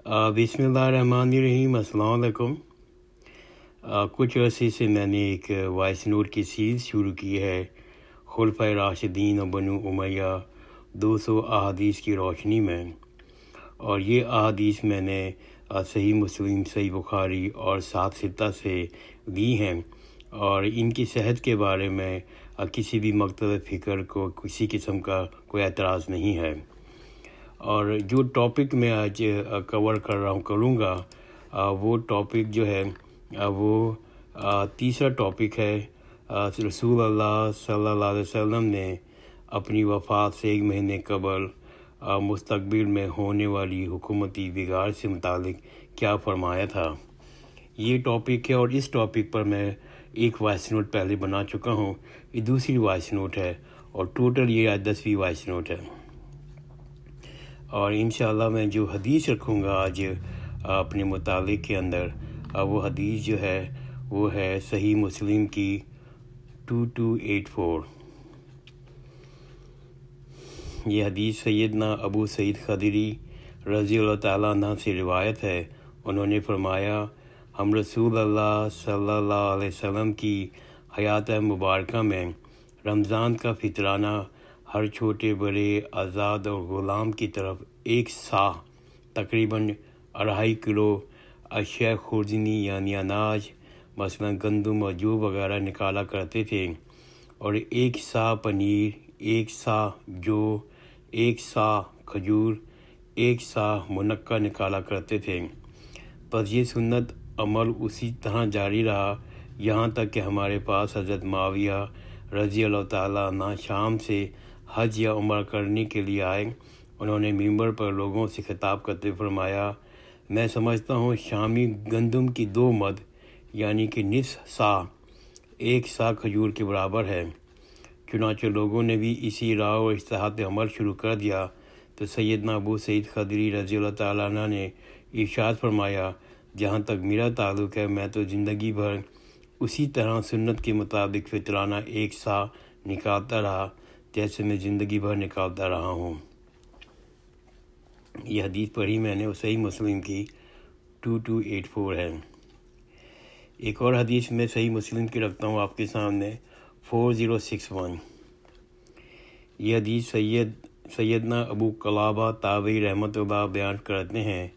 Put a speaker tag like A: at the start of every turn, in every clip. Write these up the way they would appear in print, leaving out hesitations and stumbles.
A: بسم اللہ الرحمن الرحیم۔ السلام علیکم۔ کچھ عرصے سے میں نے ایک وائس نوٹ کی سیریز شروع کی ہے، خلفائے راشدین اور بنو امیہ 200 احادیث کی روشنی میں، اور یہ احادیث میں نے صحیح مسلم، صحیح بخاری اور سات ستہ سے لی ہیں، اور ان کی صحت کے بارے میں کسی بھی مکتب فکر کو کسی قسم کا کوئی اعتراض نہیں ہے۔ اور جو ٹاپک میں آج کور کروں گا وہ ٹاپک جو ہے وہ تیسرا ٹاپک ہے۔ رسول اللہ صلی اللہ علیہ وسلم نے اپنی وفات سے ایک مہینے قبل مستقبل میں ہونے والی حکومتی بگاڑ سے متعلق کیا فرمایا تھا، یہ ٹاپک ہے۔ اور اس ٹاپک پر میں ایک وائس نوٹ پہلے بنا چکا ہوں، یہ دوسری وائس نوٹ ہے، اور ٹوٹل یہ 10ویں وائس نوٹ ہے۔ اور انشاءاللہ میں جو حدیث رکھوں گا آج اپنے مطالعے کے اندر، وہ حدیث جو ہے وہ ہے صحیح مسلم کی 2284۔ یہ حدیث سیدنا ابو سعید خدری رضی اللہ تعالیٰ عنہ سے روایت ہے۔ انہوں نے فرمایا، ہم رسول اللہ صلی اللہ علیہ وسلم کی حیات مبارکہ میں رمضان کا فطرانہ ہر چھوٹے بڑے آزاد اور غلام کی طرف ایک سا تقریباً 2.5 کلو اشیاء خوردنی یعنی اناج، مثلا گندم اور جو وغیرہ نکالا کرتے تھے، اور 1 سا پنیر، 1 سا جو، 1 سا کھجور، 1 سا منقع نکالا کرتے تھے۔ پس یہ سنت عمل اسی طرح جاری رہا یہاں تک کہ ہمارے پاس حضرت معاویہ رضی اللہ تعالیٰ عنہ شام سے حج یا عمرہ کرنے کے لیے آئے۔ انہوں نے ممبر پر لوگوں سے خطاب کرتے فرمایا، میں سمجھتا ہوں شامی گندم کی 2 مد یعنی کہ نصف سا 1 سا کھجور کے برابر ہے۔ چنانچہ لوگوں نے بھی اسی راہ اور اصلاحات عمل شروع کر دیا تو سیدنا ابو سعید خدری رضی اللہ تعالیٰ عنہ نے ارشاد فرمایا، جہاں تک میرا تعلق ہے میں تو زندگی بھر اسی طرح سنت کے مطابق فطرانہ 1 سا نکالتا رہا جیسے میں زندگی بھر نکالتا رہا ہوں۔ یہ حدیث پڑھی میں نے، صحیح مسلم کی 2284 ہے۔ ایک اور حدیث میں صحیح مسلم کی رکھتا ہوں آپ کے سامنے، 4061۔ یہ حدیث سیدنا ابو قلابہ تابعی رحمۃ اللہ بیان کرتے ہیں،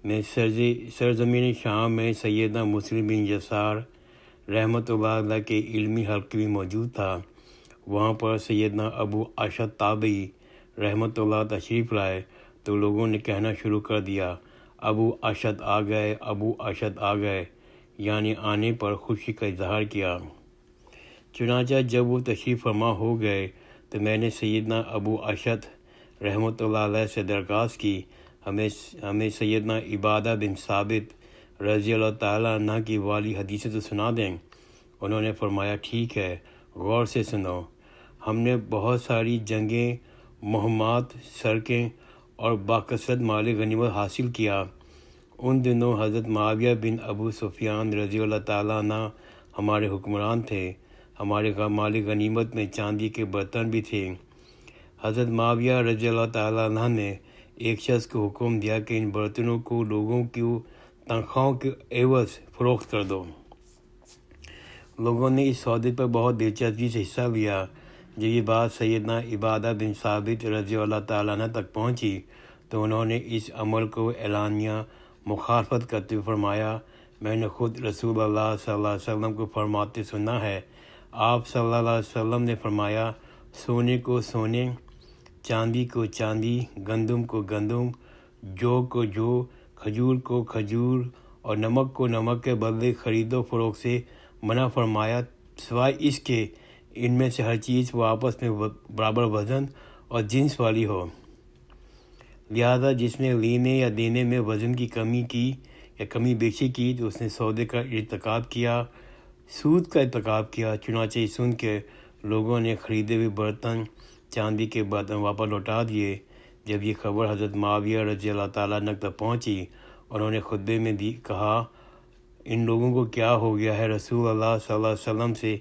A: میں سرزمین شام میں سیدنا مسلم بن یسار رحمۃ اللہ علیہ کے علمی حلقے میں موجود تھا۔ وہاں پر سیدنا ابو اشد تابعی رحمۃ اللہ تشریف لائے تو لوگوں نے کہنا شروع کر دیا، ابو اشد آ گئے، ابو اشد آ گئے، یعنی آنے پر خوشی کا اظہار کیا۔ چنانچہ جب وہ تشریف فرما ہو گئے تو میں نے سیدنا ابو اشد رحمۃ اللہ علیہ سے درخواست کی، ہمیں سیدنا عبادہ بن ثابت رضی اللہ تعالیٰ عنہ کی والی حدیثیں تو سنا دیں۔ انہوں نے فرمایا، ٹھیک ہے، غور سے سنو۔ ہم نے بہت ساری جنگیں، مہمات، سڑکیں اور باکثرت مال غنیمت حاصل کیا۔ ان دنوں حضرت معاویہ بن ابو سفیان رضی اللہ تعالیٰ عنہ ہمارے حکمران تھے۔ ہمارے مال غنیمت میں چاندی کے برتن بھی تھے۔ حضرت معاویہ رضی اللہ تعالیٰ عنہ نے ایک شخص کو حکم دیا کہ ان برتنوں کو لوگوں کی تنخواہوں کے عوض فروخت کر دو۔ لوگوں نے اس سودے پر بہت دلچسپی سے حصہ لیا۔ جب یہ بات سیدنا عبادہ بن ثابت رضی اللہ تعالیٰ عنہ تک پہنچی تو انہوں نے اس عمل کو اعلانیہ مخالفت کرتے ہوئے فرمایا، میں نے خود رسول اللہ صلی اللہ علیہ وسلم کو فرماتے سنا ہے۔ آپ صلی اللہ علیہ وسلم نے فرمایا، سونے کو سونے، چاندی کو چاندی، گندم کو گندم، جو کو جو، کھجور کو کھجور اور نمک کو نمک کے بدلے خرید و فروخت سے منع فرمایا، سوائے اس کے ان میں سے ہر چیز وہ آپس میں برابر وزن اور جنس والی ہو۔ لہذا جس نے لینے یا دینے میں وزن کی کمی کی یا کمی بیشی کی تو اس نے سودے کا ارتکاب کیا، سود کا ارتکاب کیا۔ چنانچہ یہ سن کے لوگوں نے خریدے ہوئے برتن، چاندی کے برتن واپس لوٹا دیے۔ جب یہ خبر حضرت معاویہ رضی اللہ تعالیٰ عنہ تک پہنچی، انہوں نے خطبے میں کہا، ان لوگوں کو کیا ہو گیا ہے؟ رسول اللہ صلی اللہ علیہ وسلم سے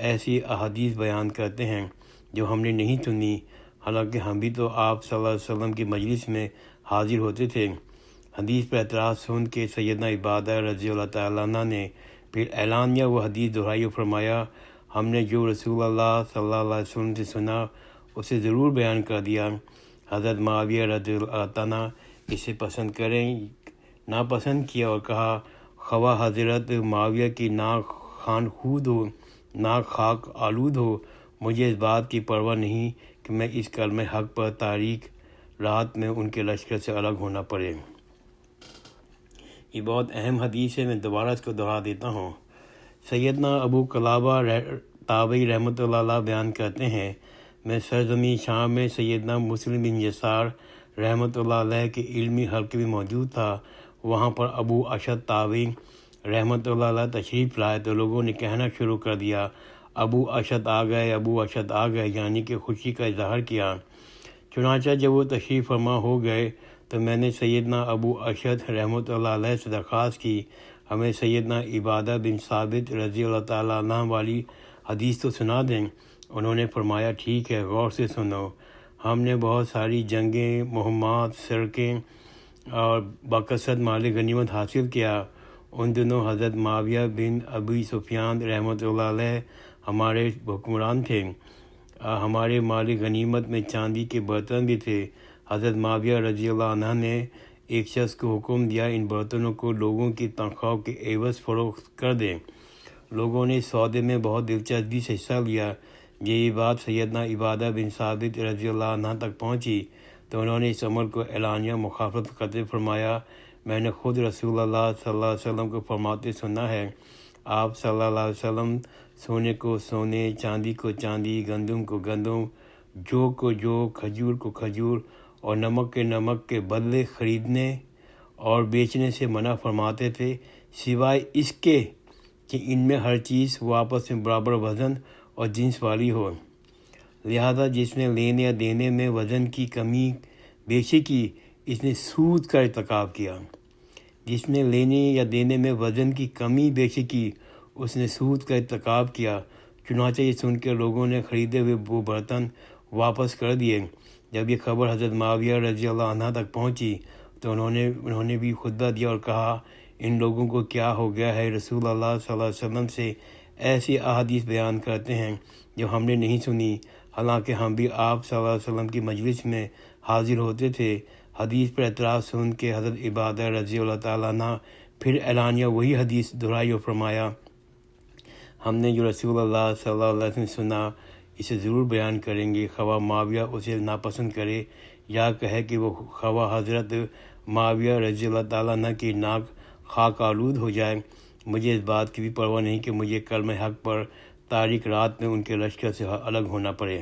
A: ایسی احادیث بیان کرتے ہیں جو ہم نے نہیں سنی، حالانکہ ہم بھی تو آپ صلی اللہ علیہ وسلم کی مجلس میں حاضر ہوتے تھے۔ حدیث پر اعتراض سن کے سیدنا عبادہ رضی اللہ تعالیٰ عنہ نے پھر اعلانیہ وہ حدیث دہرائی اور فرمایا، ہم نے جو رسول اللہ صلی اللہ علیہ وسلم سے سنا اسے ضرور بیان کر دیا۔ حضرت معاویہ رضی اللہ تعالیٰ اسے پسند کریں ناپسند کیا اور کہا، خواہ حضرت معاویہ کی ناک خان خود ہو، ناک خاک آلود ہو، مجھے اس بات کی پرواہ نہیں کہ میں اس کلمہ حق پر تاریک رات میں ان کے لشکر سے الگ ہونا پڑے۔ یہ بہت اہم حدیث ہے، میں دوبارہ اس کو دہرا دیتا ہوں۔ سیدنا ابو قلابہ تابعی رحمۃ اللہ علیہ بیان کرتے ہیں، میں سرزمین شام میں سیدنا مسلم بن یسار رحمۃ اللہ علیہ کے علمی حلقے میں موجود تھا۔ وہاں پر ابو اشد تابعی رحمۃ اللہ علیہ تشریف لائے تو لوگوں نے کہنا شروع کر دیا، ابو اشد آ گئے، ابو اشد آ گئے، یعنی کہ خوشی کا اظہار کیا۔ چنانچہ جب وہ تشریف فرما ہو گئے تو میں نے سیدنا ابو اشد رحمۃ اللہ علیہ سے درخواست کی، ہمیں سیدنا عبادہ بن ثابت رضی اللہ تعالیٰ عنہ والی حدیث تو سنا دیں۔ انہوں نے فرمایا، ٹھیک ہے، غور سے سنو۔ ہم نے بہت ساری جنگیں، مہمات، سرقیں اور بکثرت مال غنیمت حاصل کیا۔ ان دنوں حضرت معاویہ بن ابی سفیان رحمۃ اللہ علیہ ہمارے حکمران تھے۔ ہمارے مال غنیمت میں چاندی کے برتن بھی تھے۔ حضرت معاویہ رضی اللہ عنہ نے ایک شخص کو حکم دیا، ان برتنوں کو لوگوں کی تنخواہ کے عوض فروخت کر دیں۔ لوگوں نے اس سودے میں بہت دلچسپی سے حصہ لیا۔ یہ بات سیدنا عبادہ بن ثابت رضی اللہ عنہ تک پہنچی تو انہوں نے اس عمل کو اعلانیہ مخالفت کرتے فرمایا، میں نے خود رسول اللہ صلی اللہ علیہ وسلم کو فرماتے سنا ہے، آپ صلی اللہ علیہ وسلم سونے کو سونے، چاندی کو چاندی، گندم کو گندم، جو کو جو، کھجور کو کھجور اور نمک کے بدلے خریدنے اور بیچنے سے منع فرماتے تھے، سوائے اس کے کہ ان میں ہر چیز وہ آپس میں برابر وزن اور جنس والی ہو۔ لہذا جس نے لینے یا دینے میں وزن کی کمی بیشی کی، اس نے سود کا ارتکاب کیا۔ جس نے لینے یا دینے میں وزن کی کمی بیشی کی، اس نے سود کا ارتکاب کیا۔ چنانچہ یہ سن کے لوگوں نے خریدے ہوئے وہ برتن واپس کر دیے۔ جب یہ خبر حضرت معاویہ رضی اللہ عنہ تک پہنچی تو انہوں نے بھی خطبہ دیا اور کہا، ان لوگوں کو کیا ہو گیا ہے، رسول اللہ صلی اللہ علیہ وسلم سے ایسی احادیث بیان کرتے ہیں جو ہم نے نہیں سنی، حالانکہ ہم بھی آپ صلی اللہ علیہ وسلم کی مجلس میں حاضر ہوتے تھے۔ حدیث پر اعتراض سن کے حضرت عبادہ رضی اللہ تعالیٰ عنہ پھر اعلانیہ وہی حدیث دہرائی اور فرمایا، ہم نے جو رسول اللہ صلی اللہ علیہ وسلم سنا اسے ضرور بیان کریں گے، خواہ معاویہ اسے ناپسند کرے یا کہے کہ وہ خواہ حضرت معاویہ رضی اللہ تعالیٰ عنہ کی ناک خاک آلود ہو جائے، مجھے اس بات کی بھی پرواہ نہیں کہ مجھے کلمہ حق پر تاریک رات میں ان کے لشکر سے الگ ہونا پڑے۔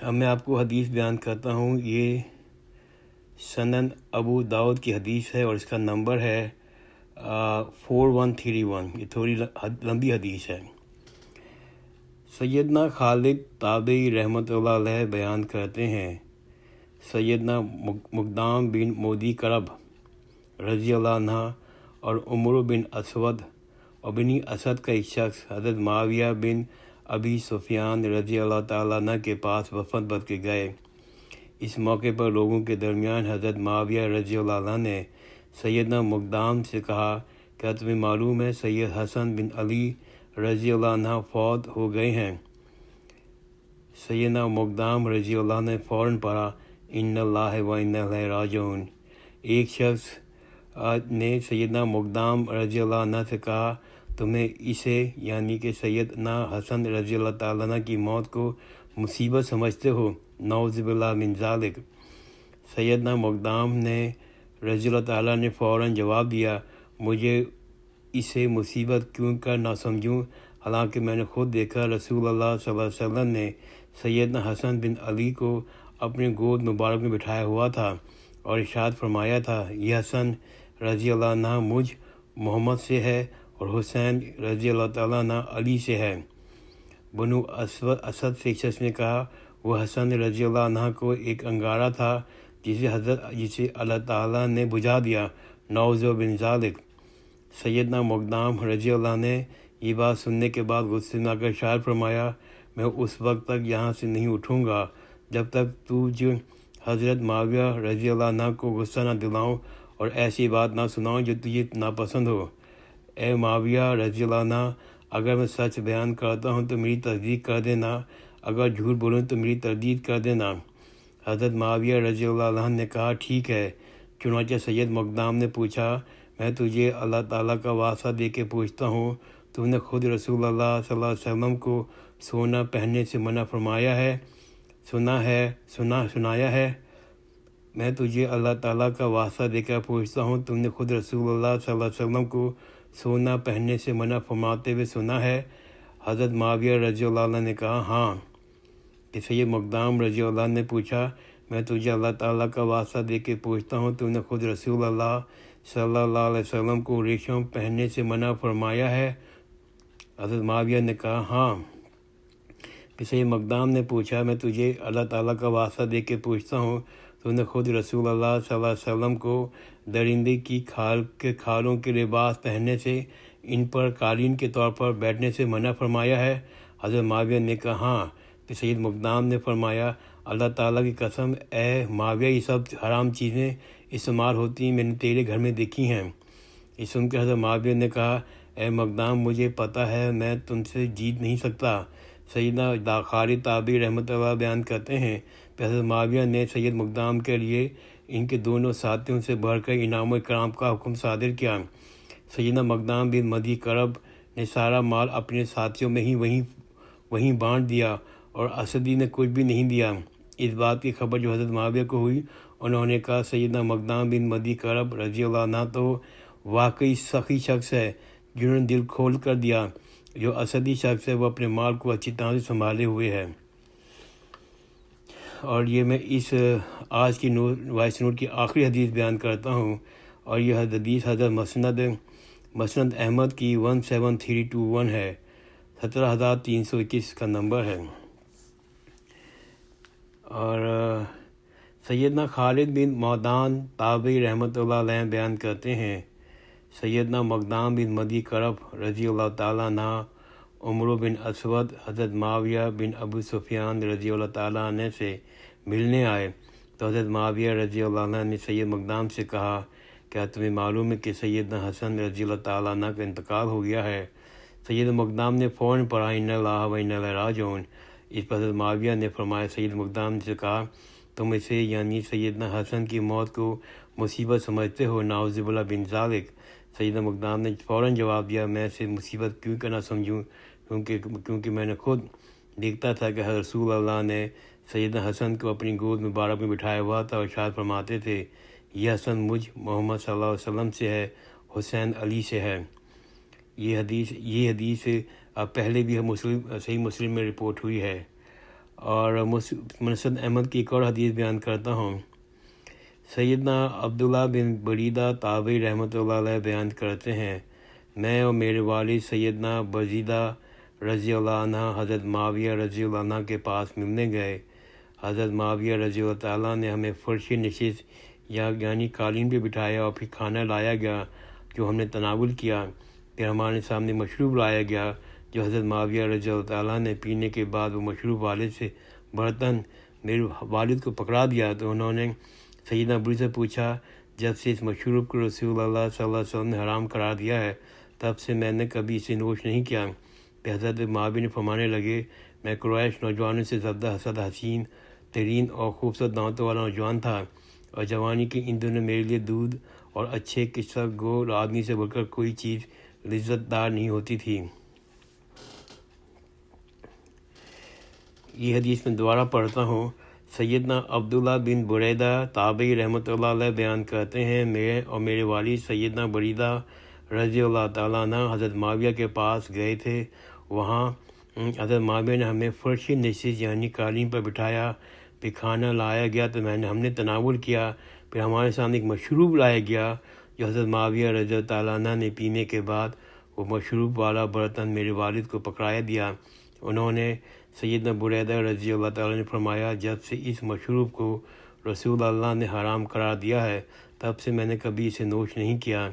A: اب میں آپ کو حدیث بیان کرتا ہوں۔ یہ سنن ابو داؤد کی حدیث ہے اور اس کا نمبر ہے 4131۔ یہ تھوڑی لمبی حدیث ہے۔ سیدنا خالد تابعی رحمۃ اللہ علیہ بیان کرتے ہیں، سیدنا مقدام بن مودی کرب رضی اللہ عنہ اور عمر بن اسود اور بنی اسد کا ایک شخص حضرت معاویہ بن ابی سفیان رضی اللہ تعالیٰ عنہ کے پاس وفد بن کے گئے۔ اس موقع پر لوگوں کے درمیان حضرت معاویہ رضی اللہ عنہ نے سیدنا مقدام سے کہا، کیا تمہیں معلوم ہے سید حسن بن علی رضی اللہ عنہ فوت ہو گئے ہیں؟ سیدنا مقدام رضی اللہ عنہ نے فوراً پڑھا، ان اللہ و انا الیہ راجعون۔ ایک شخص نے سیدنا مقدام رضی اللہ عنہ سے کہا، تمہیں اسے یعنی کہ سیدنا حسن رضی اللہ تعالیٰ عنہ کی موت کو مصیبت سمجھتے ہو؟ نعوذ باللہ من ذالک۔ سیدنا مقدام نے رضی اللہ تعالیٰ نے فوراً جواب دیا، مجھے اسے مصیبت کیوں کر نہ سمجھوں، حالانکہ میں نے خود دیکھا رسول اللہ صلی اللہ علیہ وسلم نے سیدنا حسن بن علی کو اپنے گود مبارک میں بٹھایا ہوا تھا اور ارشاد فرمایا تھا، یہ حسن رضی اللہ عنہ مجھ محمد سے ہے اور حسین رضی اللہ تعالیٰ عنہ علی سے ہے۔ بنو اسد سے ایک شخص نے کہا، وہ حسن رضی اللہ عنہ کو ایک انگارہ تھا جسے اللہ تعالیٰ نے بجھا دیا، نعوذ بن ذالک۔ سیدنا مقدام رضی اللہ عنہ نے یہ بات سننے کے بعد غصے میں آ کر ارشاد فرمایا، میں اس وقت تک یہاں سے نہیں اٹھوں گا جب تک تو جو حضرت معاویہ رضی اللہ عنہ کو غصہ نہ دلاؤں اور ایسی بات نہ سناؤں جو تجھے ناپسند ہو۔ اے معاویہ رضی اللہ عنہ، اگر میں سچ بیان کرتا ہوں تو میری تصدیق کر دینا، اگر جھوٹ بولوں تو میری تردید کر دینا۔ حضرت معاویہ رضی اللہ عنہ نے کہا ٹھیک ہے۔ چنانچہ سید مقدام نے پوچھا، میں تجھے اللہ تعالیٰ کا واسطہ دے کے پوچھتا ہوں، تم نے خود رسول اللہ صلی اللہ علیہ وسلم کو سونا پہننے سے منع فرمایا ہے، سنایا ہے؟ میں تجھے اللہ تعالیٰ کا واسطہ دے کر پوچھتا ہوں، تم نے خود رسول اللہ صلی اللہ علیہ وسلم کو سونا پہننے سے منع فرماتے ہوئے سنا ہے؟ حضرت معاویہ رضی اللہ عنہ نے کہا ہاں۔ کہ سید مقدام رضی اللہ عنہ نے پوچھا، میں تجھے اللہ تعالیٰ کا واسطہ دے کے پوچھتا ہوں، تم نے خود رسول اللہ صلی اللہ علیہ وسلم کو ریشم پہننے سے منع فرمایا ہے؟ حضرت معاویہ نے کہا ہاں۔ کہ سید مقدام نے پوچھا، میں تجھے اللہ تعالیٰ کا واسطہ دے کے پوچھتا ہوں، تم نے خود رسول اللہ صلی اللہ علیہ وسلم کو درندے کی کھالوں کے لباس پہننے سے، ان پر قالین کے طور پر بیٹھنے سے منع فرمایا ہے؟ حضرت معاویہ نے کہا ہاں۔ کہ سید مقدام نے فرمایا، اللہ تعالیٰ کی قسم، اے معاویہ، یہ سب حرام چیزیں استعمال ہوتی ہیں، میں نے تیرے گھر میں دیکھی ہیں۔ یہ سن کے حضرت معاویہ نے کہا، اے مقدام، مجھے پتہ ہے میں تم سے جیت نہیں سکتا۔ سیدنا خالد تابعی رحمۃ اللہ بیان کرتے ہیں کہ حضرت معاویہ نے سید مقدام کے لیے ان کے دونوں ساتھیوں سے بڑھ کر انعام و اکرام کا حکم صادر کیا۔ سیدنا مقدام بن مدی کرب نے سارا مال اپنے ساتھیوں میں ہی وہیں بانٹ دیا اور اسدی نے کچھ بھی نہیں دیا۔ اس بات کی خبر جو حضرت معاویہ کو ہوئی، انہوں نے کہا، سیدنا مقدام بن مدی کرب رضی اللہ عنہ تو واقعی سخی شخص ہے، جنہوں نے دل کھول کر دیا۔ جو اسدی شخص ہے وہ اپنے مال کو اچھی طرح سے سنبھالے ہوئے ہے۔ اور یہ میں اس آج کی وائس نوٹ کی آخری حدیث بیان کرتا ہوں، اور یہ حدیث حضرت مسند احمد کی 17321 ہے، 17321 کا نمبر ہے۔ اور سیدنا خالد بن معدان تابعی رحمۃ اللہ علیہ بیان کرتے ہیں، سیدنا مقدام بن مدی کرب رضی اللہ تعالیٰ عنہ عمرو بن اسود حضرت معاویہ بن ابو سفیان رضی اللہ تعالیٰ عنہ سے ملنے آئے تو حضرت معاویہ رضی اللہ عنہ نے سید مقدام سے کہا، کیا تمہیں معلوم ہے کہ سیدنا حسن رضی اللہ تعالیٰ عنہ کا انتقال ہو گیا ہے؟ سید مقدام نے فوراً پڑھا، ان اللہ و انا الیہ راجعون۔ اس پر حضرت معاویہ نے فرمایا، سید مقدام سے کہا، تم اسے یعنی سیدنا حسن کی موت کو مصیبت سمجھتے ہو؟ نعوذ باللہ بن ذالک۔ سیدنا مقدام نے فوراً جواب دیا، میں اسے مصیبت کیوں نہ سمجھوں، کیونکہ میں نے خود دیکھتا تھا کہ حضرت رسول اللہ نے سیدنا حسن کو اپنی گود مبارک میں بٹھایا ہوا تھا اور ارشاد فرماتے تھے، یہ حسن مجھ محمد صلی اللہ علیہ وسلم سے ہے، حسین علی سے ہے۔ یہ حدیث پہلے بھی صحیح مسلم میں رپورٹ ہوئی ہے۔ اور مسند احمد کی ایک اور حدیث بیان کرتا ہوں، سیدنا عبداللہ بن بریدہ تابعی رحمۃ اللہ علیہ بیان کرتے ہیں، میں اور میرے والد سیدنا بزیدہ رضی اللہ عنہ حضرت معاویہ رضی اللہ عنہ کے پاس ملنے گئے۔ حضرت معاویہ رضی اللہ تعالیٰ نے ہمیں فرش نشست یعنی قالین پہ بٹھایا اور پھر کھانا لایا گیا جو ہم نے تناول کیا۔ پھر ہمارے سامنے مشروب لایا گیا جو حضرت معاویہ رضی اللہ تعالیٰ نے پینے کے بعد وہ مشروب والد سے برتن میرے والد کو پکڑا دیا تو انہوں نے سیدنا ابو سے پوچھا، جب سے اس مشروب کو رسول اللہ صلی اللہ علیہ وسلم نے حرام قرار دیا ہے تب سے میں نے کبھی اسے نوش نہیں کیا۔ پھر حضرت معاویہ نے فرمانے لگے، میں قریش نوجوانوں سے زیادہ حسین ترین اور خوبصورت دانتوں والا نوجوان تھا، اور جوانی کے ان دنوں میرے لیے دودھ اور اچھے قصہ گو آدمی سے بڑھ کر کوئی چیز لذت دار نہیں ہوتی تھی۔ یہ حدیث میں دوبارہ پڑھتا ہوں، سیدنا عبداللہ بن بریدہ تابعی رحمۃ اللہ علیہ بیان کرتے ہیں، میں اور میرے والد سیدنا بریدہ رضی اللہ تعالیٰ عنہ حضرت معاویہ کے پاس گئے تھے۔ وہاں حضرت معاویہ نے ہمیں فرش نشست یعنی قالین پر بٹھایا، پھر کھانا لایا گیا تو ہم نے تناول کیا۔ پھر ہمارے سامنے ایک مشروب لایا گیا جو حضرت معاویہ رضی اللہ تعالیٰ عنہ نے پینے کے بعد وہ مشروب والا برتن میرے والد کو پکڑایا دیا۔ انہوں نے سیدنا بریدہ رضی اللہ تعالیٰ نے فرمایا، جب سے اس مشروب کو رسول اللہ نے حرام قرار دیا ہے تب سے میں نے کبھی اسے نوش نہیں کیا۔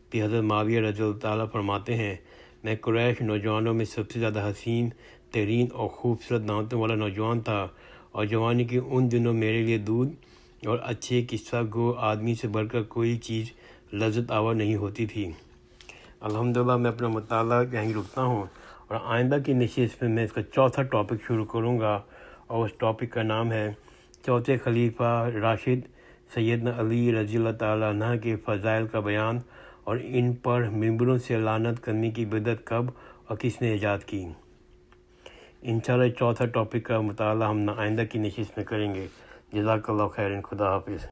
A: پھر حضرت معاویہ رضی اللہ تعالیٰ فرماتے ہیں، میں قریش نوجوانوں میں سب سے زیادہ حسین ترین اور خوبصورت دانتوں والا نوجوان تھا، اور جوانی کے ان دنوں میرے لیے دودھ اور اچھے قصہ گو آدمی سے بڑھ کر کوئی چیز لذت آور نہیں ہوتی تھی۔ الحمدللہ میں اپنا مطالعہ یہیں رکتا ہوں، اور آئندہ کی نشست میں اس کا چوتھا ٹاپک شروع کروں گا، اور اس ٹاپک کا نام ہے چوتھے خلیفہ راشد سیدنا علی رضی اللہ تعالیٰ عنہ کے فضائل کا بیان، اور ان پر ممبروں سے لعنت کرنے کی بدعت کب اور کس نے ایجاد کی۔ انشاءاللہ چوتھا ٹاپک کا مطالعہ ہم آئندہ کی نشست میں کریں گے۔ جزاک اللہ خیرن، خدا حافظ۔